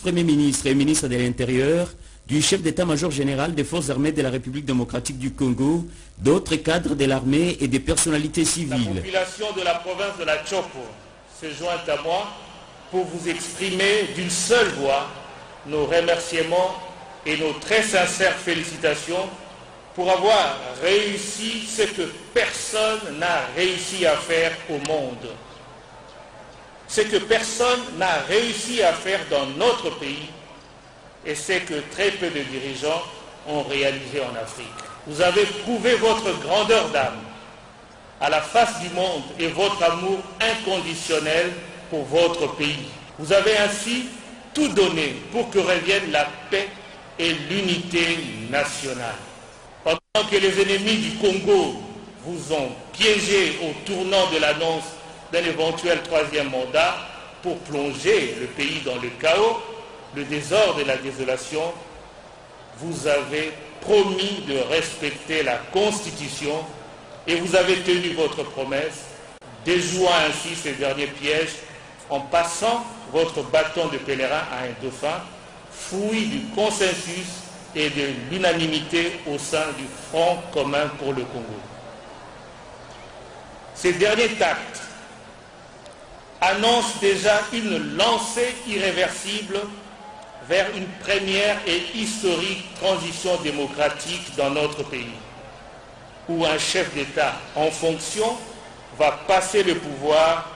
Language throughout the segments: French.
vice-premier ministre et ministre de l'Intérieur, du chef d'état-major général des forces armées de la République démocratique du Congo, d'autres cadres de l'armée et des personnalités civiles. La population de la province de la Chopo se joint à moi pour vous exprimer d'une seule voix nos remerciements et nos très sincères félicitations pour avoir réussi ce que personne n'a réussi à faire au monde. Ce que personne n'a réussi à faire dans notre pays et c'est que très peu de dirigeants ont réalisé en Afrique. Vous avez prouvé votre grandeur d'âme à la face du monde et votre amour inconditionnel pour votre pays. Vous avez ainsi tout donné pour que revienne la paix et l'unité nationale. Pendant que les ennemis du Congo vous ont piégé au tournant de l'annonce d'un éventuel troisième mandat pour plonger le pays dans le chaos, le désordre et la désolation, vous avez promis de respecter la Constitution et vous avez tenu votre promesse, déjouant ainsi ces derniers pièges en passant votre bâton de pèlerin à un dauphin, fruit du consensus et de l'unanimité au sein du Front commun pour le Congo. Ces derniers actes annoncent déjà une lancée irréversible vers une première et historique transition démocratique dans notre pays, où un chef d'État en fonction va passer le pouvoir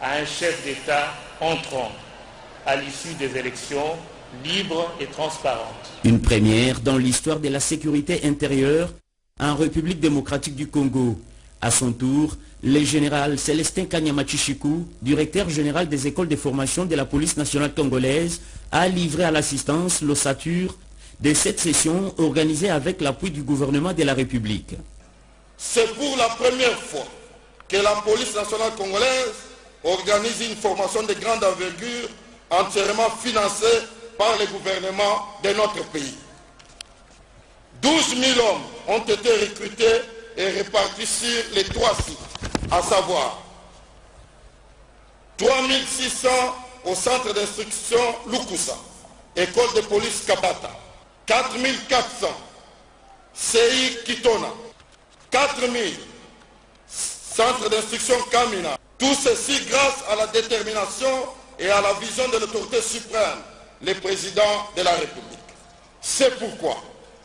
à un chef d'État entrant à l'issue des élections libres et transparentes. Une première dans l'histoire de la sécurité intérieure en République démocratique du Congo. À son tour, le général Célestin Kanyama-Chichikou, directeur général des écoles de formation de la police nationale congolaise, a livré à l'assistance l'ossature de cette session organisée avec l'appui du gouvernement de la République. C'est pour la première fois que la police nationale congolaise organise une formation de grande envergure entièrement financée par le gouvernement de notre pays. 12 000 hommes ont été recrutés et répartis sur les 3 sites, à savoir 3 600 au centre d'instruction Lukusa, école de police Kabata, 4 400 CI Kitona, 4 000 centre d'instruction Kamina. Tout ceci grâce à la détermination et à la vision de l'autorité suprême, le président de la République. C'est pourquoi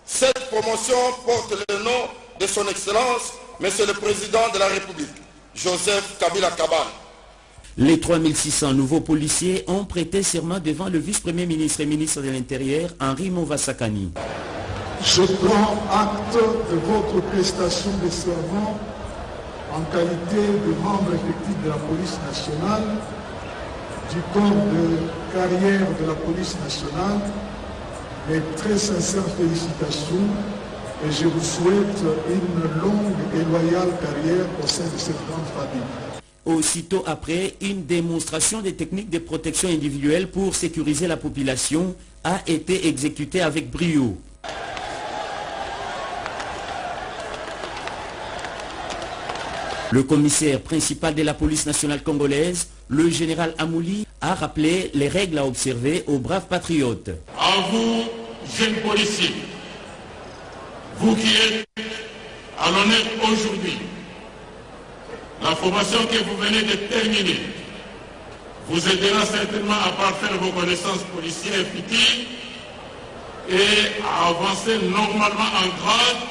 cette promotion porte le nom de son Excellence, Monsieur le Président de la République, Joseph Kabila Kabange. Les 3600 nouveaux policiers ont prêté serment devant le vice-premier ministre et ministre de l'Intérieur, Henri Movasakani. Je prends acte de votre prestation de serment en qualité de membre effectif de la police nationale, du corps de carrière de la police nationale. Mes très sincères félicitations et je vous souhaite une longue et loyale carrière au sein de cette grande famille. Aussitôt après, une démonstration des techniques de protection individuelle pour sécuriser la population a été exécutée avec brio. Le commissaire principal de la police nationale congolaise, le général Amouli, a rappelé les règles à observer aux braves patriotes. À vous, jeunes policiers, vous qui êtes à l'honneur aujourd'hui, la formation que vous venez de terminer vous aidera certainement à parfaire vos connaissances policières futures et à avancer normalement en grade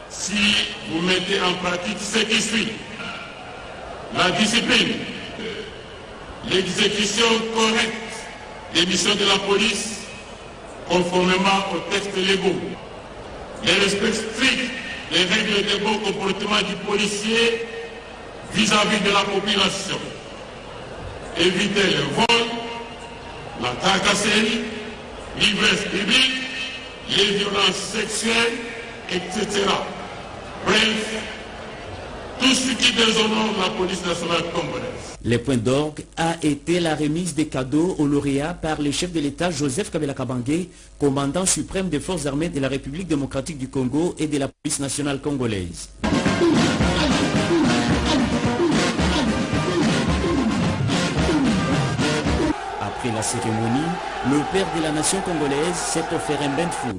si vous mettez en pratique ce qui suit. La discipline, l'exécution correcte des missions de la police conformément aux textes légaux, le respect strict des règles de bon comportement du policier vis-à-vis de la population, éviter le vol, la tracasserie, l'ivresse publique, les violences sexuelles, etc. Bref, tout ce qui déshonore la police nationale congolaise. Le point d'orgue a été la remise des cadeaux aux lauréats par le chef de l'État Joseph Kabila Kabange, commandant suprême des forces armées de la République démocratique du Congo et de la police nationale congolaise. Après la la cérémonie, le père de la nation congolaise s'est offert un bain de foule.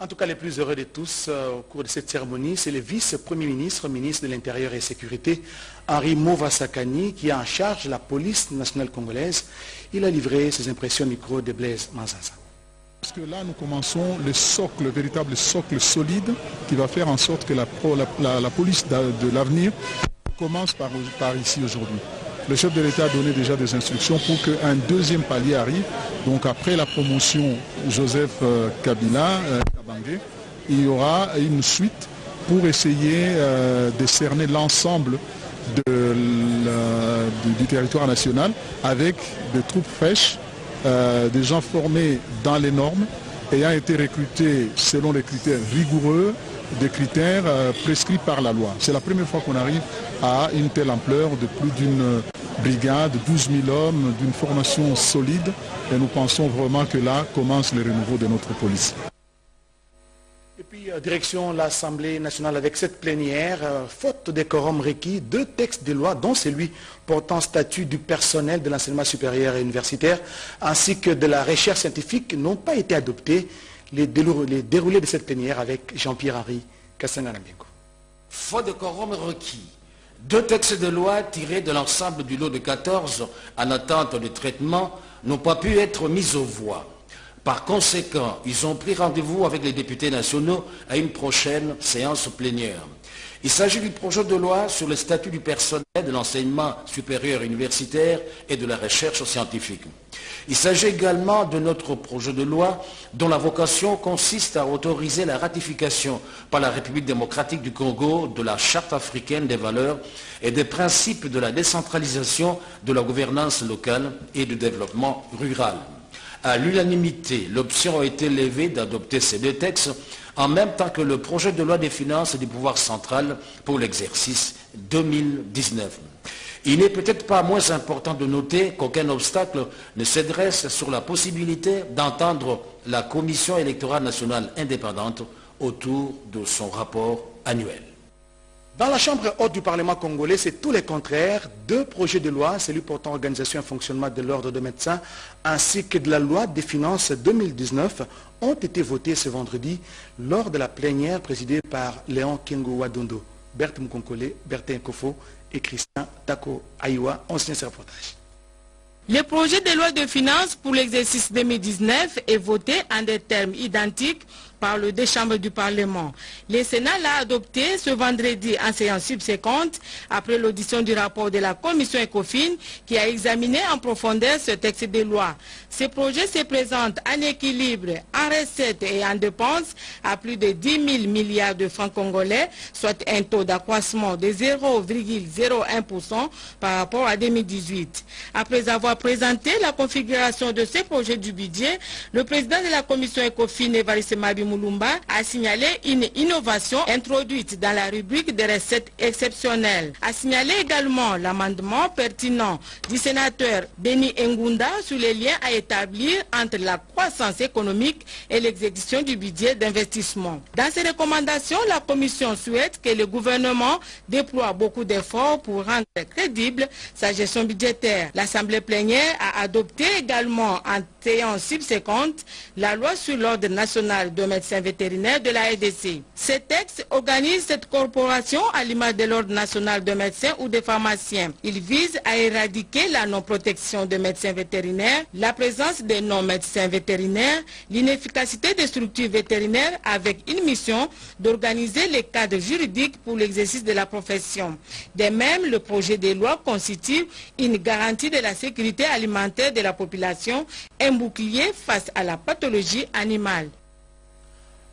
En tout cas, les plus heureux de tous au cours de cette cérémonie, c'est le vice-premier ministre, ministre de l'Intérieur et Sécurité, Henri Mova-Sakani, qui a en charge la police nationale congolaise. Il a livré ses impressions au micro de Blaise Manzanza. Parce que là, nous commençons le socle, le véritable socle solide qui va faire en sorte que la police de l'avenir commence par ici aujourd'hui. Le chef de l'État a donné déjà des instructions pour qu'un deuxième palier arrive. Donc après la promotion Joseph Kabila, Kabangé, il y aura une suite pour essayer de cerner l'ensemble du territoire national avec des troupes fraîches, des gens formés dans les normes, ayant été recrutés selon les critères rigoureux, des critères prescrits par la loi. C'est la première fois qu'on arrive à une telle ampleur de plus d'une brigade, 12 000 hommes, d'une formation solide. Et nous pensons vraiment que là commence le renouveau de notre police. Et puis, direction l'Assemblée nationale avec cette plénière, faute de quorum requis, 2 textes de loi, dont celui portant statut du personnel de l'enseignement supérieur et universitaire, ainsi que de la recherche scientifique, n'ont pas été adoptés. Les déroulés de cette plénière avec Jean-Pierre-Henri Kassanganambengo. Faute de quorum requis, 2 textes de loi tirés de l'ensemble du lot de 14 en attente de traitement n'ont pas pu être mis aux voix. Par conséquent, ils ont pris rendez-vous avec les députés nationaux à une prochaine séance plénière. Il s'agit du projet de loi sur le statut du personnel de l'enseignement supérieur universitaire et de la recherche scientifique. Il s'agit également de notre projet de loi dont la vocation consiste à autoriser la ratification par la République démocratique du Congo de la Charte africaine des valeurs et des principes de la décentralisation de la gouvernance locale et du développement rural. À l'unanimité, l'option a été levée d'adopter ces 2 textes en même temps que le projet de loi des finances et du pouvoir central pour l'exercice 2019. Il n'est peut-être pas moins important de noter qu'aucun obstacle ne se dresse sur la possibilité d'entendre la Commission électorale nationale indépendante autour de son rapport annuel. Dans la Chambre haute du Parlement congolais, c'est tout le contraire. 2 projets de loi, celui portant organisation et fonctionnement de l'ordre des médecins, ainsi que de la loi des finances 2019, ont été votés ce vendredi lors de la plénière présidée par Léon Kengo Wadondo, Berthe Mkonkole, Bertin Kofo et Christian Tako Aïwa ont signé ce reportage. Le projet de loi de finances pour l'exercice 2019 est voté en des termes identiques par les 2 chambres du Parlement. Le Sénat l'a adopté ce vendredi en séance subséquente après l'audition du rapport de la commission ECOFIN qui a examiné en profondeur ce texte de loi. Ce projet se présente en équilibre, en recettes et en dépenses à plus de 10 000 milliards de francs congolais, soit un taux d'accroissement de 0,01% par rapport à 2018. Après avoir présenté la configuration de ce projet du budget, le président de la commission ECOFIN, Evariste Mabi Moulumba, a signalé une innovation introduite dans la rubrique des recettes exceptionnelles. A signalé également l'amendement pertinent du sénateur Denis Ngunda sur les liens à établir entre la croissance économique et l'exécution du budget d'investissement. Dans ses recommandations, la commission souhaite que le gouvernement déploie beaucoup d'efforts pour rendre crédible sa gestion budgétaire. L'Assemblée plénière a adopté également en séance subséquente la loi sur l'ordre national de médecins vétérinaires de la RDC. Ce texte organise cette corporation à l'image de l'ordre national de médecins ou de pharmaciens. Il vise à éradiquer la non-protection des médecins vétérinaires, la présence des non-médecins vétérinaires, l'inefficacité des structures vétérinaires avec une mission d'organiser les cadres juridiques pour l'exercice de la profession. De même, le projet de loi constitue une garantie de la sécurité alimentaire de la population, un bouclier face à la pathologie animale.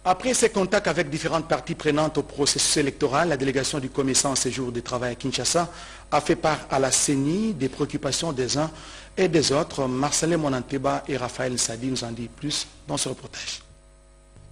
Après ses contacts avec différentes parties prenantes au processus électoral, la délégation du commissaire en séjour de travail à Kinshasa a fait part à la CENI des préoccupations des uns et des autres. Marcelin Monanteba et Raphaël Sadi nous en disent plus dans ce reportage.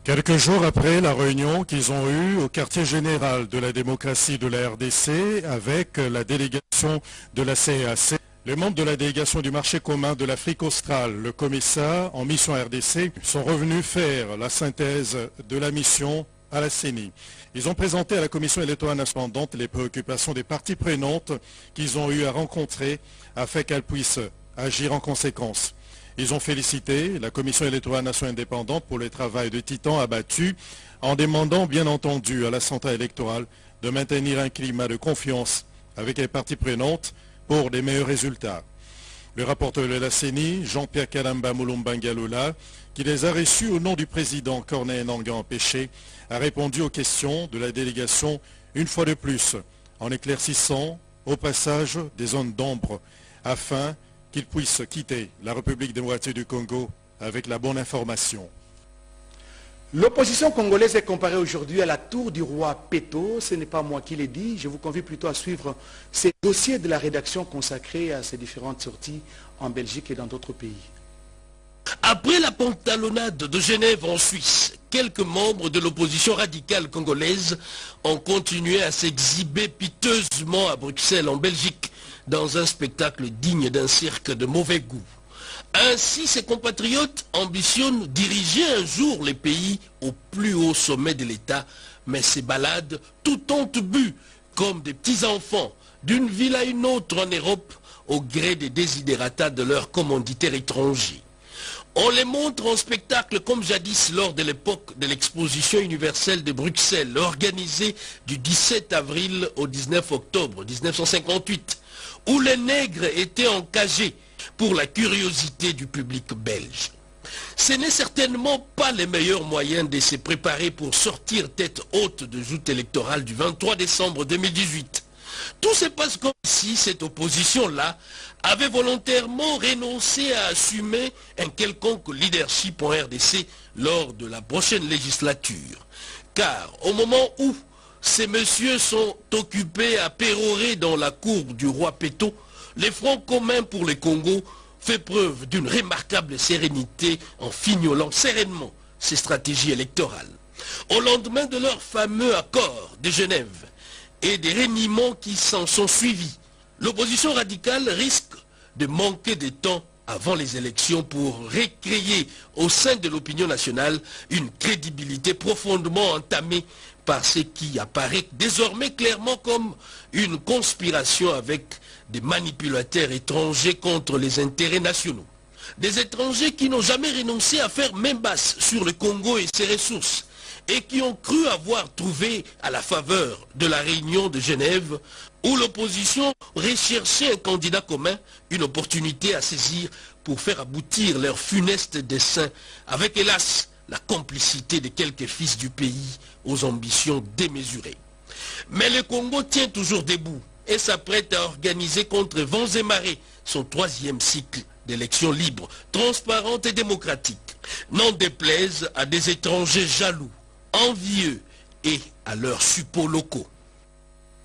Quelques jours après la réunion qu'ils ont eue au quartier général de la démocratie de la RDC avec la délégation de la CEAC, Les membres de la délégation du marché commun de l'Afrique australe, le COMESA, en mission RDC, sont revenus faire la synthèse de la mission à la CENI. Ils ont présenté à la commission électorale indépendante les préoccupations des parties prenantes qu'ils ont eu à rencontrer afin qu'elles puissent agir en conséquence. Ils ont félicité la commission électorale nationale indépendante pour le travail de titan abattu en demandant bien entendu à la centrale électorale de maintenir un climat de confiance avec les parties prenantes pour des meilleurs résultats. Le rapporteur de la CENI, Jean-Pierre Kalamba Mulumbangalula, qui les a reçus au nom du président Corneille Nangaa Empêché, a répondu aux questions de la délégation une fois de plus, en éclaircissant au passage des zones d'ombre, afin qu'ils puissent quitter la République démocratique du Congo avec la bonne information. L'opposition congolaise est comparée aujourd'hui à la tour du roi Peto. Ce n'est pas moi qui l'ai dit. Je vous convie plutôt à suivre ces dossiers de la rédaction consacrés à ces différentes sorties en Belgique et dans d'autres pays. Après la pantalonnade de Genève en Suisse, quelques membres de l'opposition radicale congolaise ont continué à s'exhiber piteusement à Bruxelles en Belgique dans un spectacle digne d'un cirque de mauvais goût. Ainsi, ses compatriotes ambitionnent diriger un jour les pays au plus haut sommet de l'État, mais ces balades, tout honte bu, comme des petits-enfants, d'une ville à une autre en Europe, au gré des désidératas de leurs commanditaires étrangers. On les montre en spectacle comme jadis lors de l'époque de l'exposition universelle de Bruxelles, organisée du 17 avril au 19 octobre 1958, où les nègres étaient encagés pour la curiosité du public belge. Ce n'est certainement pas les meilleurs moyens de se préparer pour sortir tête haute de joute électorale du 23 décembre 2018. Tout se passe comme si cette opposition-là avait volontairement renoncé à assumer un quelconque leadership en RDC lors de la prochaine législature. Car au moment où ces messieurs sont occupés à pérorer dans la cour du roi Peto, les Fronts communs pour les Congo fait preuve d'une remarquable sérénité en fignolant sereinement ses stratégies électorales. Au lendemain de leur fameux accord de Genève et des reniements qui s'en sont suivis, l'opposition radicale risque de manquer de temps avant les élections pour recréer au sein de l'opinion nationale une crédibilité profondément entamée par ce qui apparaît désormais clairement comme une conspiration avec des manipulateurs étrangers contre les intérêts nationaux. Des étrangers qui n'ont jamais renoncé à faire main basse sur le Congo et ses ressources, et qui ont cru avoir trouvé à la faveur de la réunion de Genève, où l'opposition recherchait un candidat commun, une opportunité à saisir pour faire aboutir leur funeste dessein, avec hélas la complicité de quelques fils du pays aux ambitions démesurées. Mais le Congo tient toujours debout et s'apprête à organiser contre vents et marées son 3e cycle d'élections libres, transparentes et démocratiques, n'en déplaise à des étrangers jaloux, envieux et à leurs suppôts locaux.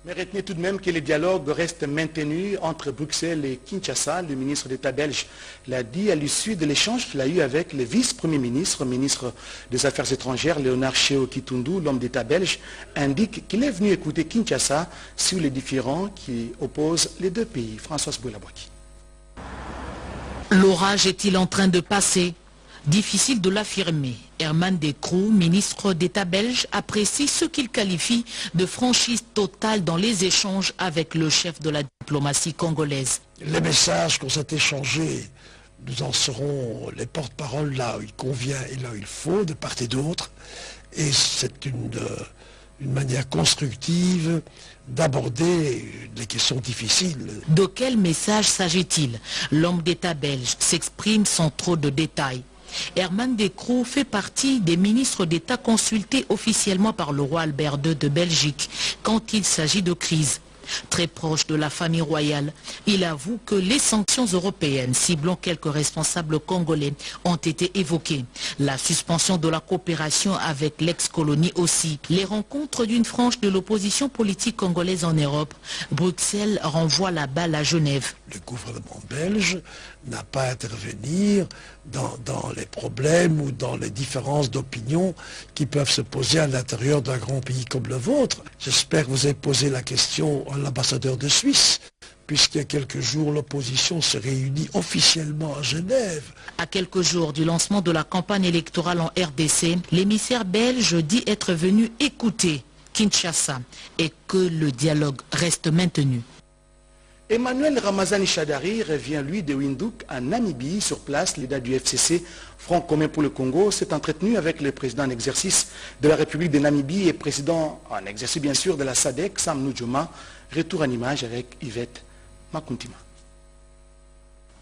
Mais retenez tout de même que les dialogues restent maintenus entre Bruxelles et Kinshasa. Le ministre d'État belge l'a dit à l'issue de l'échange qu'il a eu avec le vice-premier ministre, ministre des Affaires étrangères, Léonard Chéo Kitundu. L'homme d'État belge indique qu'il est venu écouter Kinshasa sur les différends qui opposent les deux pays. Françoise Bouelabouaki. L'orage est-il en train de passer? Difficile de l'affirmer. Herman Decroux, ministre d'État belge, apprécie ce qu'il qualifie de franchise totale dans les échanges avec le chef de la diplomatie congolaise. Les messages qu'on s'est échangés, nous en serons les porte-parole là où il convient et là où il faut, de part et d'autre. Et c'est une manière constructive d'aborder des questions difficiles. De quel message s'agit-il? L'homme d'État belge s'exprime sans trop de détails. Herman Decroux fait partie des ministres d'État consultés officiellement par le roi Albert II de Belgique quand il s'agit de crise. Très proche de la famille royale, il avoue que les sanctions européennes ciblant quelques responsables congolais ont été évoquées. La suspension de la coopération avec l'ex-colonie aussi. Les rencontres d'une frange de l'opposition politique congolaise en Europe. Bruxelles renvoie la balle à Genève. Le gouvernement belge n'a pas à intervenir dans les problèmes ou dans les différences d'opinion qui peuvent se poser à l'intérieur d'un grand pays comme le vôtre. J'espère que vous avez posé la question à l'ambassadeur de Suisse, puisqu'il y a quelques jours, l'opposition se réunit officiellement à Genève. À quelques jours du lancement de la campagne électorale en RDC, l'émissaire belge dit être venu écouter Kinshasa et que le dialogue reste maintenu. Emmanuel Ramazani Shadari revient lui de Windhoek à Namibie. Sur place, leader du FCC, Front commun pour le Congo, s'est entretenu avec le président en exercice de la République de Namibie et président en exercice bien sûr de la SADC, Sam Nujoma. Retour en image avec Yvette Makuntima.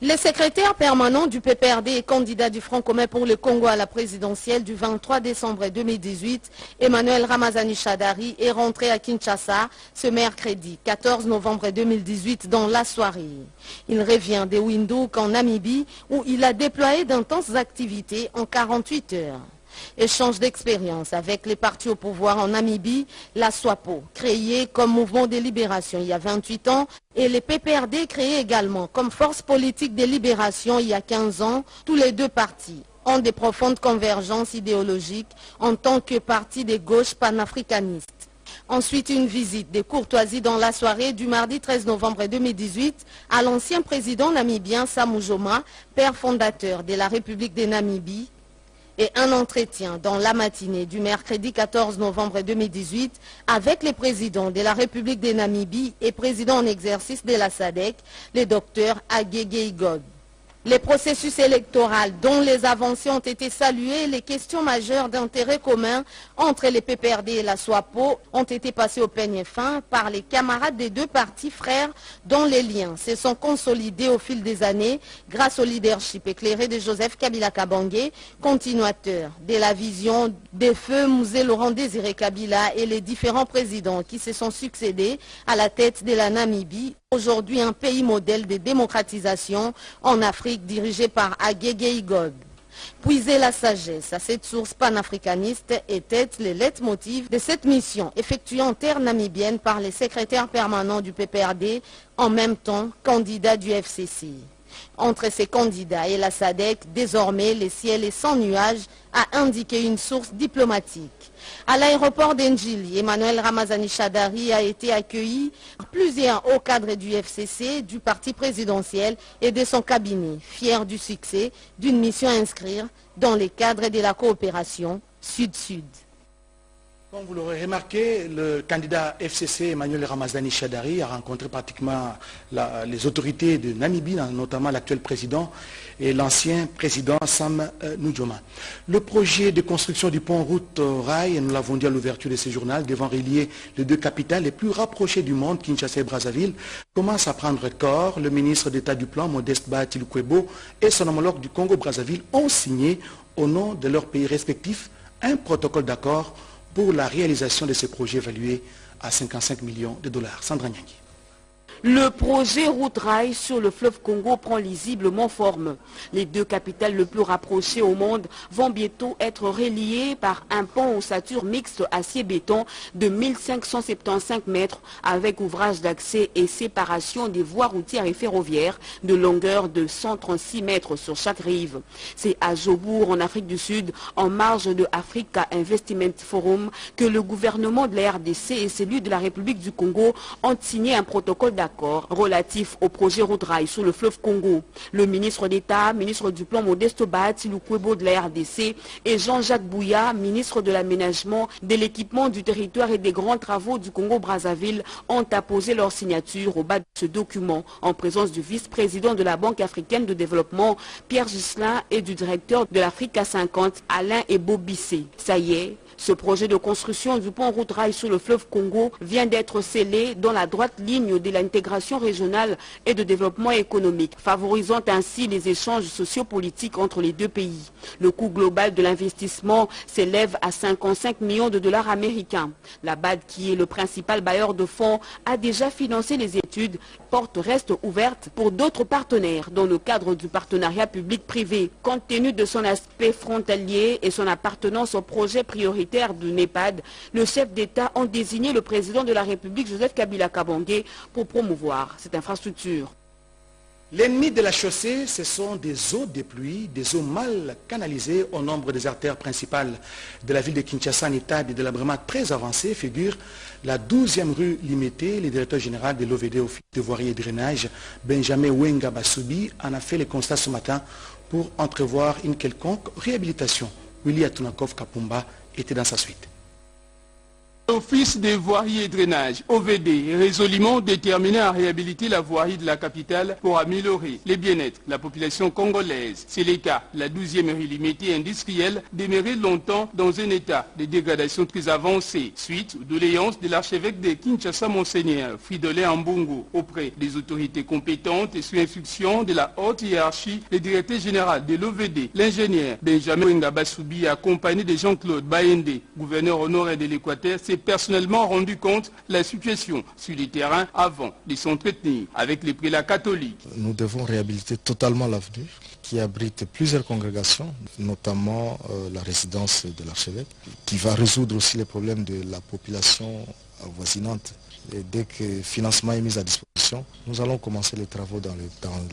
Le secrétaire permanent du PPRD et candidat du Front commun pour le Congo à la présidentielle du 23 décembre 2018, Emmanuel Ramazani Shadari, est rentré à Kinshasa ce mercredi 14 novembre 2018 dans la soirée. Il revient de Windhoek en Namibie où il a déployé d'intenses activités en 48 heures. Échange d'expérience avec les partis au pouvoir en Namibie, la SWAPO, créée comme mouvement de libération il y a 28 ans, et les PPRD créés également comme force politique de libération il y a 15 ans, tous les deux partis ont des profondes convergences idéologiques en tant que parti de gauche panafricaniste. Ensuite, une visite de courtoisie dans la soirée du mardi 13 novembre 2018 à l'ancien président namibien Sam Nujoma, père fondateur de la République de Namibie, et un entretien dans la matinée du mercredi 14 novembre 2018 avec les présidents de la République de Namibie et président en exercice de la SADC, le docteur Agege Igod. Les processus électoraux dont les avancées ont été saluées et les questions majeures d'intérêt commun entre les PPRD et la SWAPO ont été passées au peigne fin par les camarades des deux partis frères dont les liens se sont consolidés au fil des années grâce au leadership éclairé de Joseph Kabila Kabange, continuateur de la vision des feux Mzee Laurent Désiré Kabila et les différents présidents qui se sont succédés à la tête de la Namibie, aujourd'hui un pays modèle de démocratisation en Afrique dirigé par Agege Igod. Puiser la sagesse à cette source panafricaniste était le leitmotiv de cette mission effectuée en terre namibienne par les secrétaires permanents du PPRD, en même temps candidat du FCC. Entre ces candidats et la SADC, désormais le ciel est sans nuages, a indiqué une source diplomatique. À l'aéroport d'Ndjili, Emmanuel Ramazani Shadari a été accueilli par plusieurs hauts cadres du FCC, du parti présidentiel et de son cabinet, fiers du succès d'une mission à inscrire dans les cadres de la coopération Sud-Sud. Comme vous l'aurez remarqué, le candidat FCC Emmanuel Ramazani Shadari a rencontré pratiquement les autorités de Namibie, notamment l'actuel président et l'ancien président Sam Nujoma. Le projet de construction du pont route rail, nous l'avons dit à l'ouverture de ce journal, devant relier les deux capitales les plus rapprochées du monde, Kinshasa et Brazzaville, commence à prendre corps. Le ministre d'État du Plan, Modeste Bahati Lukwebo, et son homologue du Congo-Brazzaville ont signé, au nom de leurs pays respectifs, un protocole d'accord pour la réalisation de ce projet évalué à 55 millions de dollars. Sandra Nyangui. Le projet route-rail sur le fleuve Congo prend lisiblement forme. Les deux capitales les plus rapprochées au monde vont bientôt être reliées par un pont ossature mixte acier-béton de 1575 mètres avec ouvrage d'accès et séparation des voies routières et ferroviaires de longueur de 136 mètres sur chaque rive. C'est à Jobour, en Afrique du Sud, en marge de Africa Investment Forum, que le gouvernement de la RDC et celui de la République du Congo ont signé un protocole d'accord relatif au projet route-rail sur le fleuve Congo. Le ministre d'État, ministre du Plan Modeste Bahati Lukwebo de la RDC et Jean-Jacques Bouya, ministre de l'Aménagement, de l'Équipement du Territoire et des Grands Travaux du Congo-Brazzaville, ont apposé leur signature au bas de ce document en présence du vice-président de la Banque africaine de développement, Pierre Ghislain, et du directeur de l'Africa 50, Alain Ebobissé. Ça y est, ce projet de construction du pont route-rail sur le fleuve Congo vient d'être scellé dans la droite ligne de l'intégration régionale et de développement économique, favorisant ainsi les échanges sociopolitiques entre les deux pays. Le coût global de l'investissement s'élève à 55 millions de dollars américains. La BAD, qui est le principal bailleur de fonds, a déjà financé les études. Porte reste ouverte pour d'autres partenaires dans le cadre du partenariat public-privé. Compte tenu de son aspect frontalier et son appartenance au projet prioritaire du NEPAD, le chef d'État a désigné le président de la République, Joseph Kabila Kabange, pour promouvoir cette infrastructure. L'ennemi de la chaussée, ce sont des eaux de pluie, des eaux mal canalisées au nombre des artères principales de la ville de Kinshasa, en état de délabrement très avancé, figure la 12e rue limitée. Le directeur général de l'OVD, Office de voirie et drainage, Benjamin Wenga Basoubi, en a fait le constat ce matin pour entrevoir une quelconque réhabilitation. Willy Atunakov Kapumba était dans sa suite. L'Office des voiries et drainage, OVD, est résolument déterminé à réhabiliter la voirie de la capitale pour améliorer les bien-être de la population congolaise. C'est le cas. La 12e rue limitée industrielle demeurait longtemps dans un état de dégradation très avancé, suite aux doléances de l'archevêque de Kinshasa, Monseigneur Fridolin Ambongo, auprès des autorités compétentes et sous instruction de la haute hiérarchie, le directeur général de l'OVD, l'ingénieur Benjamin Wenga Basoubi, accompagné de Jean-Claude Baende, gouverneur honoraire de l'Équateur, s'est personnellement rendu compte de la situation sur le terrain avant de s'entretenir avec les prélats catholiques. Nous devons réhabiliter totalement l'avenue qui abrite plusieurs congrégations, notamment la résidence de l'archevêque, qui va résoudre aussi les problèmes de la population avoisinante. Et dès que le financement est mis à disposition, nous allons commencer les travaux dans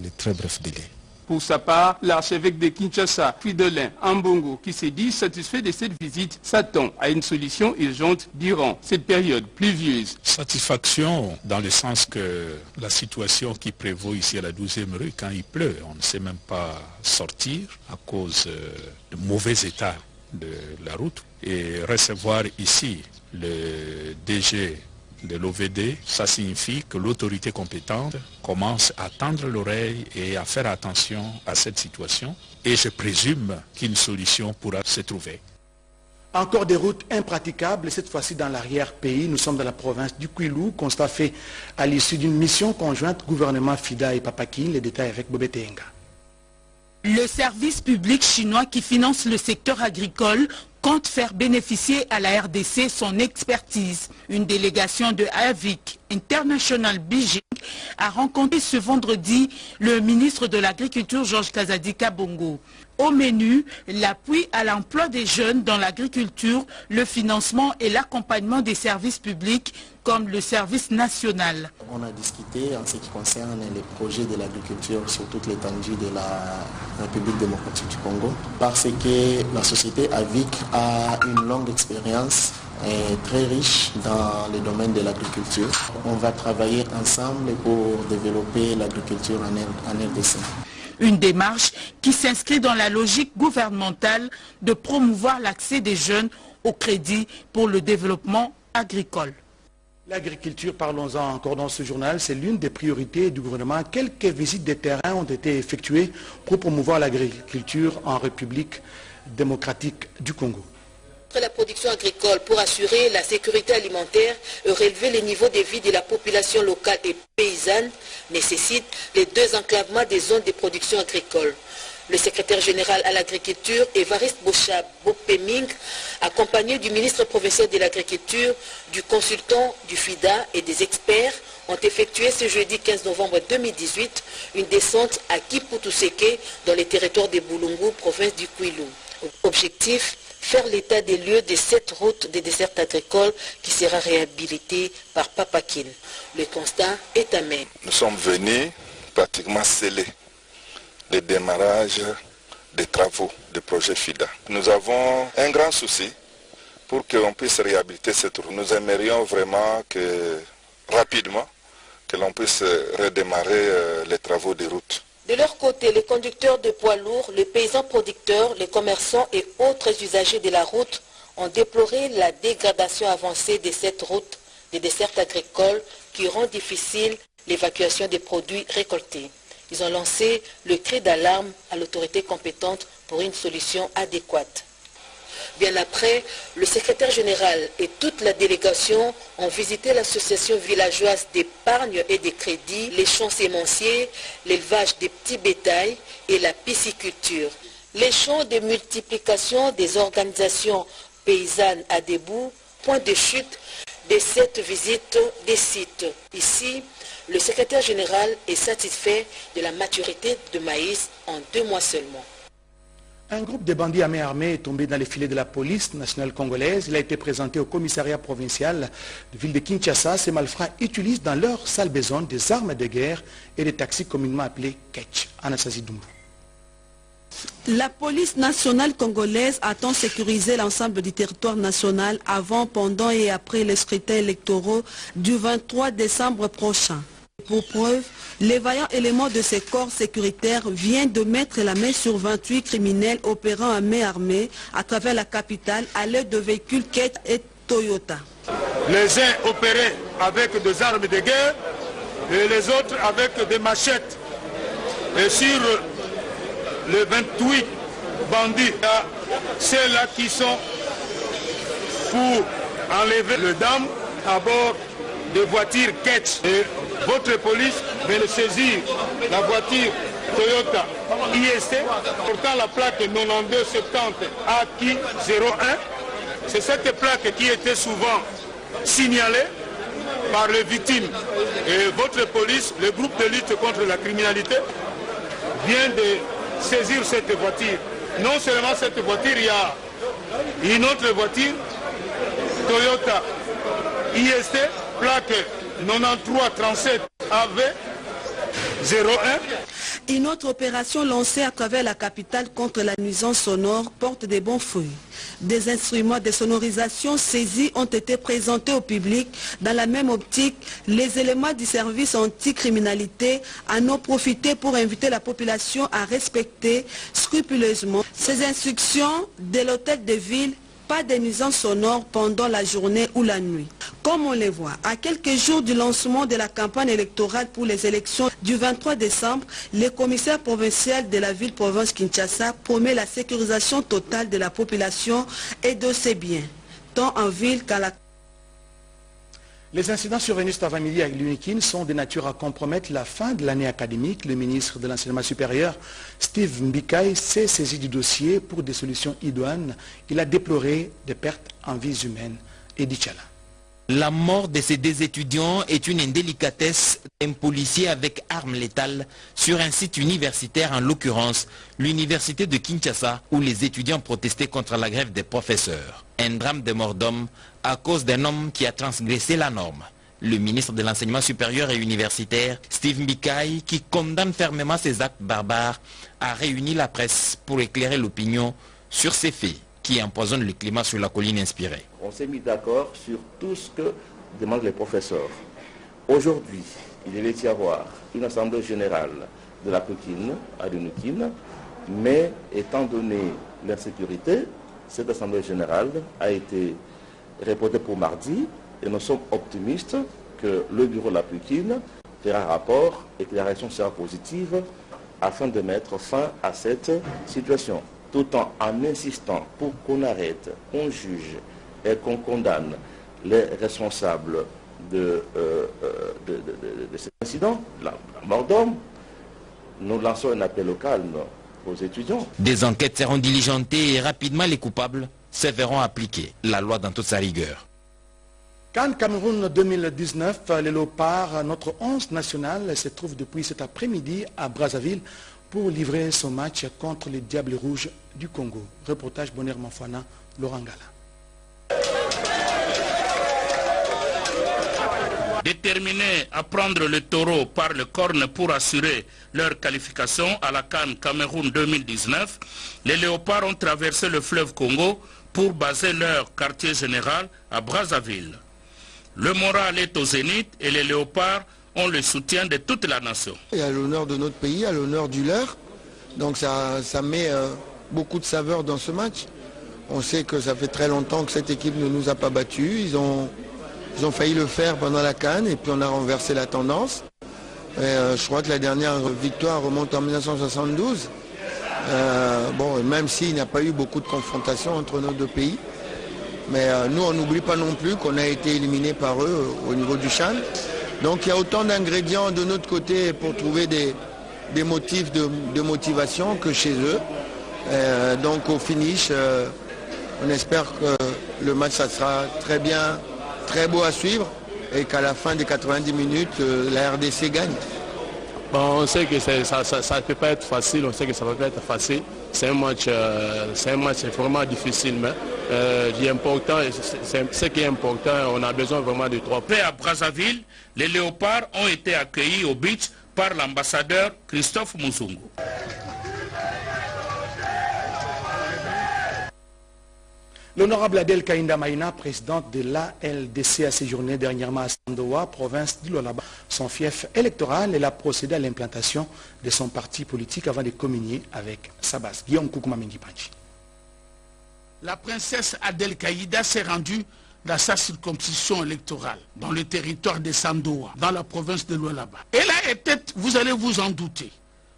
les très brefs délais. Pour sa part, l'archevêque de Kinshasa, Fridolin Ambongo, qui s'est dit satisfait de cette visite, s'attend à une solution urgente durant cette période pluvieuse. Satisfaction dans le sens que la situation qui prévaut ici à la 12e rue, quand il pleut, on ne sait même pas sortir à cause de mauvais état de la route. Et recevoir ici le DG de l'OVD, ça signifie que l'autorité compétente commence à tendre l'oreille et à faire attention à cette situation. Et je présume qu'une solution pourra se trouver. Encore des routes impraticables, cette fois-ci dans l'arrière-pays. Nous sommes dans la province du Kwilu, constat fait à l'issue d'une mission conjointe gouvernement FIDA et Papakine. Les détails avec Bobé Tenga. Le service public chinois qui finance le secteur agricole compte faire bénéficier à la RDC son expertise. Une délégation de AVIC International Beijing a rencontré ce vendredi le ministre de l'Agriculture Georges Kazadi Kabongo. Au menu, l'appui à l'emploi des jeunes dans l'agriculture, le financement et l'accompagnement des services publics comme le service national. On a discuté en ce qui concerne les projets de l'agriculture sur toute l'étendue de la République démocratique du Congo parce que la société AVIC a une longue expérience et très riche dans le domaine de l'agriculture. On va travailler ensemble pour développer l'agriculture en RDC. Une démarche qui s'inscrit dans la logique gouvernementale de promouvoir l'accès des jeunes au crédit pour le développement agricole. L'agriculture, parlons-en encore dans ce journal, c'est l'une des priorités du gouvernement. Quelques visites de terrain ont été effectuées pour promouvoir l'agriculture en République démocratique du Congo. La production agricole pour assurer la sécurité alimentaire et relever les niveaux de vie de la population locale et paysanne nécessite les deux enclavements des zones de production agricole. Le secrétaire général à l'agriculture, Évariste Bocha Bopeming, accompagné du ministre provincial de l'agriculture, du consultant du FIDA et des experts, ont effectué ce jeudi 15 novembre 2018 une descente à Kiputuseke dans les territoires de Boulungu, province du Kwilu. Objectif, faire l'état des lieux de cette route des desserts agricoles qui sera réhabilitée par Papakine. Le constat est amer. Nous sommes venus pratiquement sceller le démarrage des travaux du projet FIDA. Nous avons un grand souci pour qu'on puisse réhabiliter cette route. Nous aimerions vraiment que rapidement que l'on puisse redémarrer les travaux des routes. De leur côté, les conducteurs de poids lourds, les paysans producteurs, les commerçants et autres usagers de la route ont déploré la dégradation avancée de cette route des desserts agricoles qui rend difficile l'évacuation des produits récoltés. Ils ont lancé le cri d'alarme à l'autorité compétente pour une solution adéquate. Bien après, le secrétaire général et toute la délégation ont visité l'association villageoise d'épargne et de crédit, les champs sémenciers, l'élevage des petits bétails et la pisciculture. Les champs de multiplication des organisations paysannes à debout, point de chute de cette visite des sites. Ici, le secrétaire général est satisfait de la maturité de maïs en 2 mois seulement. Un groupe de bandits à main armée est tombé dans les filets de la police nationale congolaise. Il a été présenté au commissariat provincial de ville de Kinshasa. Ces malfrats utilisent dans leur sale besogne des armes de guerre et des taxis communément appelés ketch. Anastasie Doumbou. La police nationale congolaise attend sécuriser l'ensemble du territoire national avant, pendant et après les scrutins électoraux du 23 décembre prochain. Pour preuve, les vaillants éléments de ces corps sécuritaires viennent de mettre la main sur 28 criminels opérant à main armée à travers la capitale à l'aide de véhicules Ketch et Toyota. Les uns opéraient avec des armes de guerre et les autres avec des machettes. Et sur les 28 bandits, il y a ceux-là qui sont pour enlever les dames à bord de voitures Ketch. Et votre police vient de saisir la voiture Toyota IST portant la plaque 9270 AQ01. C'est cette plaque qui était souvent signalée par les victimes. Et votre police, le groupe de lutte contre la criminalité, vient de saisir cette voiture. Non seulement cette voiture, il y a une autre voiture, Toyota IST, plaque 9337 AV01. Une autre opération lancée à travers la capitale contre la nuisance sonore porte des bons fruits. Des instruments de sonorisation saisis ont été présentés au public. Dans la même optique, les éléments du service anticriminalité en ont profité pour inviter la population à respecter scrupuleusement ces instructions de l'hôtel de ville. Pas de nuisances sonores pendant la journée ou la nuit. Comme on les voit, à quelques jours du lancement de la campagne électorale pour les élections du 23 décembre, le commissaire provincial de la ville-province Kinshasa promet la sécurisation totale de la population et de ses biens, tant en ville qu'à la... Les incidents survenus cet avant-midi à l'UNIKIN sont de nature à compromettre la fin de l'année académique. Le ministre de l'Enseignement supérieur, Steve Mbikai, s'est saisi du dossier pour des solutions idoines. Il a déploré des pertes en vies humaines. Edith Chala. La mort de ces deux étudiants est une indélicatesse d'un policier avec arme létale sur un site universitaire, en l'occurrence l'université de Kinshasa, où les étudiants protestaient contre la grève des professeurs. Un drame de mort d'homme à cause d'un homme qui a transgressé la norme. Le ministre de l'Enseignement supérieur et universitaire, Steve Mbikai, qui condamne fermement ces actes barbares, a réuni la presse pour éclairer l'opinion sur ces faits qui empoisonnent le climat sur la colline inspirée. On s'est mis d'accord sur tout ce que demandent les professeurs. Aujourd'hui, il devait y avoir une assemblée générale de la Pékin à l'UNIKIN, mais étant donné l'insécurité, cette assemblée générale a été reportée pour mardi et nous sommes optimistes que le bureau de la Pékin fera rapport et que la réaction sera positive afin de mettre fin à cette situation, tout en insistant pour qu'on arrête, qu'on juge et qu'on condamne les responsables de cet incident, la mort d'homme. Nous lançons un appel au calme aux étudiants. Des enquêtes seront diligentées et rapidement les coupables se verront appliquer la loi dans toute sa rigueur. CAN Cameroun 2019, les Léopards, notre 11 national, se trouve depuis cet après-midi à Brazzaville pour livrer son match contre les Diables Rouges du Congo. Reportage Bonheur Manfana, Laurent Gala. Déterminés à prendre le taureau par le corne pour assurer leur qualification à la CAN Cameroun 2019, les Léopards ont traversé le fleuve Congo pour baser leur quartier général à Brazzaville. Le moral est au zénith et les Léopards ont le soutien de toute la nation. Et à l'honneur de notre pays, à l'honneur du leur, donc ça met beaucoup de saveur dans ce match. On sait que ça fait très longtemps que cette équipe ne nous a pas battus. Ils ont failli le faire pendant la CAN et puis on a renversé la tendance. Et, je crois que la dernière victoire remonte en 1972. Bon, même s'il n'y a pas eu beaucoup de confrontations entre nos deux pays. Mais nous, on n'oublie pas non plus qu'on a été éliminés par eux au niveau du CHAN. Donc il y a autant d'ingrédients de notre côté pour trouver des motifs de motivation que chez eux. Donc au finish, on espère que le match ça sera très bien, très beau à suivre et qu'à la fin des 90 minutes, la RDC gagne. Bon, on sait que ça ne peut pas être facile, on sait que ça ne va pas être facile. C'est un match vraiment difficile, mais ce qui est important, on a besoin vraiment de 3 points. À Brazzaville, les léopards ont été accueillis au beach par l'ambassadeur Christophe Musungu. L'honorable Adel Kainda Maïna, présidente de l'ALDC, a séjourné dernièrement à Sandoa, province du Lualaba, son fief électoral. Elle a procédé à l'implantation de son parti politique avant de communier avec sa base. Guillaume Koukouma-Mengipanchi. La princesse Adel Kaïda s'est rendue dans sa circonscription électorale, dans le territoire de Sandoa, dans la province de Lualaba. Elle a été, vous allez vous en douter,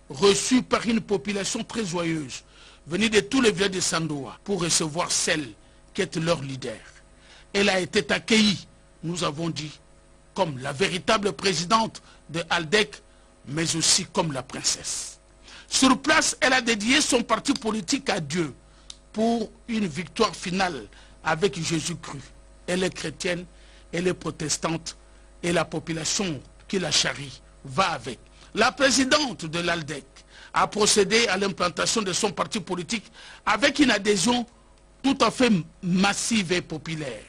reçue par une population très joyeuse, venue de tous les villages de Sandoa, pour recevoir celle qui est leur leader. Elle a été accueillie, nous avons dit, comme la véritable présidente de ALDEC, mais aussi comme la princesse. Sur place, elle a dédié son parti politique à Dieu pour une victoire finale avec Jésus-Christ. Elle est chrétienne, elle est protestante et la population qui la charrie va avec. La présidente de l'ALDEC a procédé à l'implantation de son parti politique avec une adhésion tout à fait massive et populaire.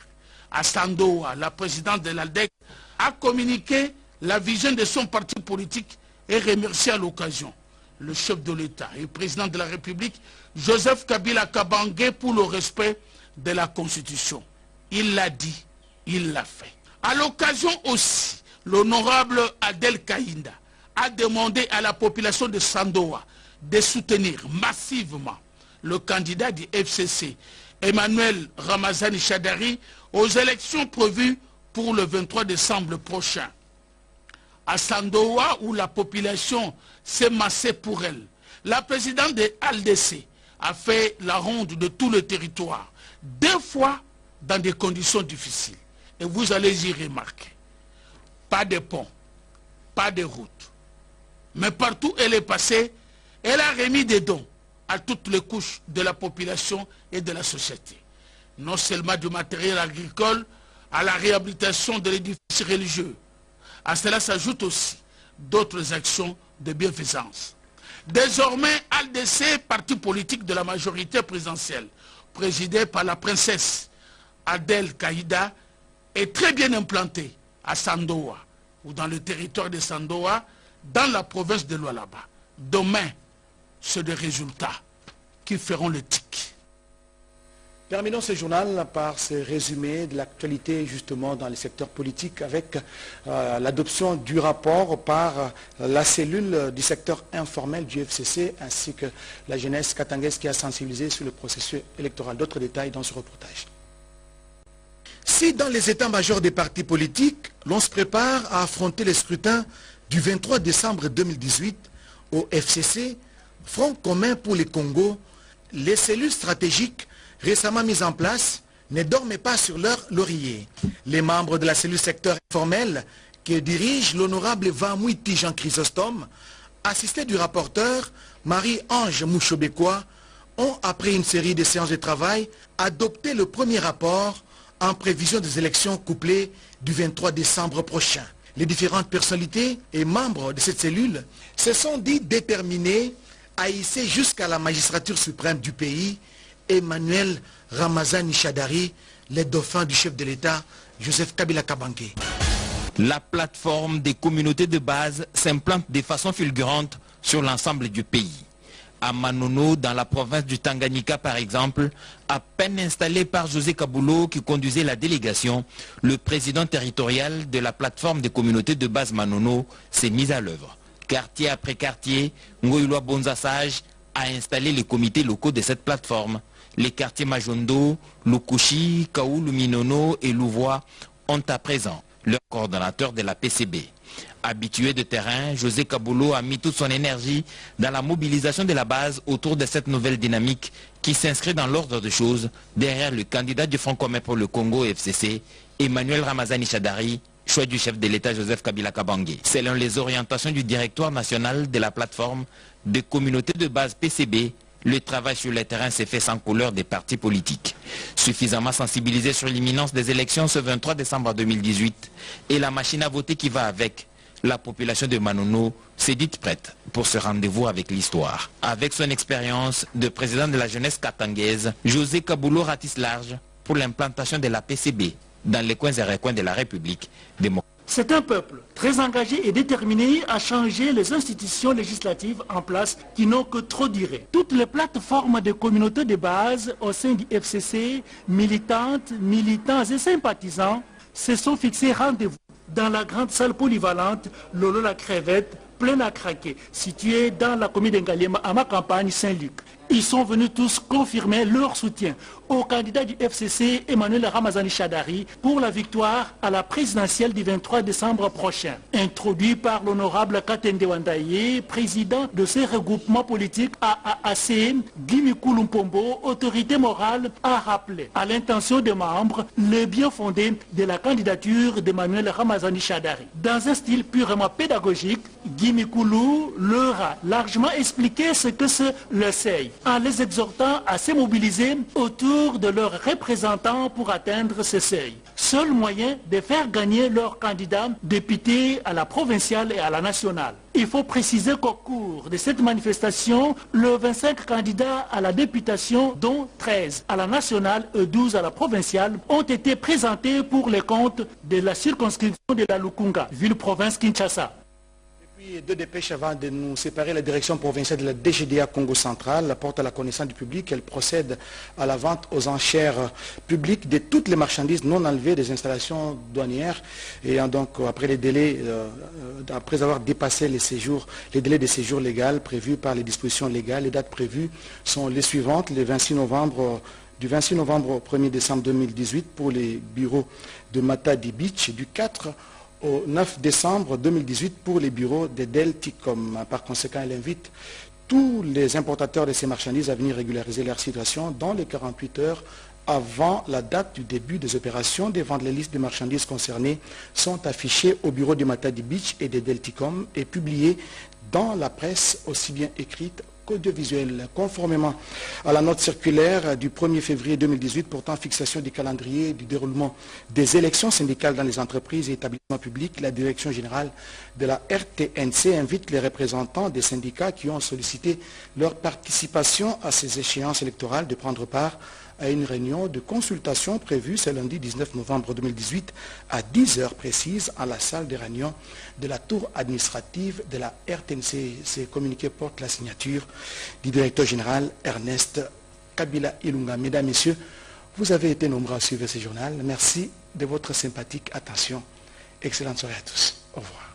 À Sandoa, la présidente de l'ALDEC a communiqué la vision de son parti politique et remercié à l'occasion le chef de l'État et président de la République, Joseph Kabila Kabange, pour le respect de la Constitution. Il l'a dit, il l'a fait. À l'occasion aussi, l'honorable Adel Kaïnda a demandé à la population de Sandoa de soutenir massivement le candidat du FCC, Emmanuel Ramazani Shadari, aux élections prévues pour le 23 décembre prochain. À Sandoa, où la population s'est massée pour elle, la présidente de l'ALDC a fait la ronde de tout le territoire, 2 fois dans des conditions difficiles. Et vous allez y remarquer, pas de pont, pas de route. Mais partout où elle est passée, elle a remis des dons à toutes les couches de la population et de la société. Non seulement du matériel agricole, à la réhabilitation de l'édifice religieux. À cela s'ajoutent aussi d'autres actions de bienfaisance. Désormais, ALDC, parti politique de la majorité présidentielle, présidé par la princesse Adel Kaïda, est très bien implanté à Sandoa, ou dans le territoire de Sandoa, dans la province de Lualaba. Demain, c'est des résultats qui feront le tic. Terminons ce journal par ce résumé de l'actualité justement dans le secteur politique avec l'adoption du rapport par la cellule du secteur informel du FCC ainsi que la jeunesse katangaise qui a sensibilisé sur le processus électoral. D'autres détails dans ce reportage. Si dans les états-majors des partis politiques, l'on se prépare à affronter les scrutins du 23 décembre 2018 au FCC, Front commun pour le Congo, les cellules stratégiques récemment mises en place ne dorment pas sur leur laurier. Les membres de la cellule secteur informel que dirige l'honorable Vamouiti Jean Chrysostome, assisté du rapporteur Marie-Ange Mouchobekwa, ont, après une série de séances de travail, adopté le premier rapport en prévision des élections couplées du 23 décembre prochain. Les différentes personnalités et membres de cette cellule se sont dit déterminés à hisser jusqu'à la magistrature suprême du pays Emmanuel Ramazani Shadari, le dauphin du chef de l'État Joseph Kabila Kabange. La plateforme des communautés de base s'implante de façon fulgurante sur l'ensemble du pays. À Manono, dans la province du Tanganyika par exemple, à peine installé par José Kabulo qui conduisait la délégation, le président territorial de la plateforme des communautés de base Manono s'est mis à l'œuvre. Quartier après quartier, Ngoïloa Bonzasage a installé les comités locaux de cette plateforme. Les quartiers Majondo, Lukushi, Kaoulou Minono et Louvois ont à présent leur coordonnateur de la PCB. Habitué de terrain, José Kabulo a mis toute son énergie dans la mobilisation de la base autour de cette nouvelle dynamique qui s'inscrit dans l'ordre des choses derrière le candidat du Front commun pour le Congo FCC, Emmanuel Ramazani Shadari, choix du chef de l'État Joseph Kabila Kabange. Selon les orientations du directoire national de la plateforme des communautés de base PCB, le travail sur le terrain s'est fait sans couleur des partis politiques. Suffisamment sensibilisé sur l'imminence des élections ce 23 décembre 2018 et la machine à voter qui va avec, La population de Manono s'est dite prête pour ce rendez-vous avec l'histoire. Avec son expérience de président de la jeunesse katangaise, José Kaboulou ratisse large pour l'implantation de la PCB dans les coins et recoins de la République démocratique. C'est un peuple très engagé et déterminé à changer les institutions législatives en place qui n'ont que trop duré. Toutes les plateformes de communautés de base au sein du FCC, militantes, militants et sympathisants, se sont fixés rendez-vous dans la grande salle polyvalente Lolo la Crevette, pleine à craquer, située dans la commune d'Engaliema à ma campagne Saint-Luc. Ils sont venus tous confirmer leur soutien au candidat du FCC Emmanuel Ramazani Shadari pour la victoire à la présidentielle du 23 décembre prochain. Introduit par l'honorable Katende Wandaye, président de ce regroupement politique AAC, Gimi Kulumpombo, autorité morale, a rappelé à l'intention des membres le bien fondé de la candidature d'Emmanuel Ramazani Shadari. Dans un style purement pédagogique, Gimi Koulou leur a largement expliqué ce que c'est le seuil, en les exhortant à se mobiliser autour de leurs représentants pour atteindre ce seuil. Seul moyen de faire gagner leurs candidats députés à la provinciale et à la nationale. Il faut préciser qu'au cours de cette manifestation, le 25 candidats à la députation, dont 13 à la nationale et 12 à la provinciale, ont été présentés pour les comptes de la circonscription de la Lukunga, ville-province Kinshasa. Deux dépêches avant de nous séparer. La direction provinciale de la DGDA Congo Central porte à la connaissance du public. Elle procède à la vente aux enchères publiques de toutes les marchandises non enlevées des installations douanières. Et donc, après les délais, après avoir dépassé les délais de séjour légal prévus par les dispositions légales, les dates prévues sont les suivantes. Le 26 novembre, du 26 novembre au 1er décembre 2018 pour les bureaux de Matadi Beach, du 4 au 9 décembre 2018 pour les bureaux de Delticom. Par conséquent, elle invite tous les importateurs de ces marchandises à venir régulariser leur situation dans les 48 heures avant la date du début des opérations de vente. Les listes de marchandises concernées sont affichées au bureau de Matadi Beach et de Delticom et publiées dans la presse aussi bien écrite audiovisuel, conformément à la note circulaire du 1er février 2018 portant fixation du calendrier du déroulement des élections syndicales dans les entreprises et établissements publics. La direction générale de la RTNC invite les représentants des syndicats qui ont sollicité leur participation à ces échéances électorales de prendre part à une réunion de consultation prévue ce lundi 19 novembre 2018 à 10 heures précises à la salle de réunion de la tour administrative de la RTNC. Ces communiqués portent la signature du directeur général Ernest Kabila Ilunga. Mesdames, Messieurs, vous avez été nombreux à suivre ce journal. Merci de votre sympathique attention. Excellente soirée à tous. Au revoir.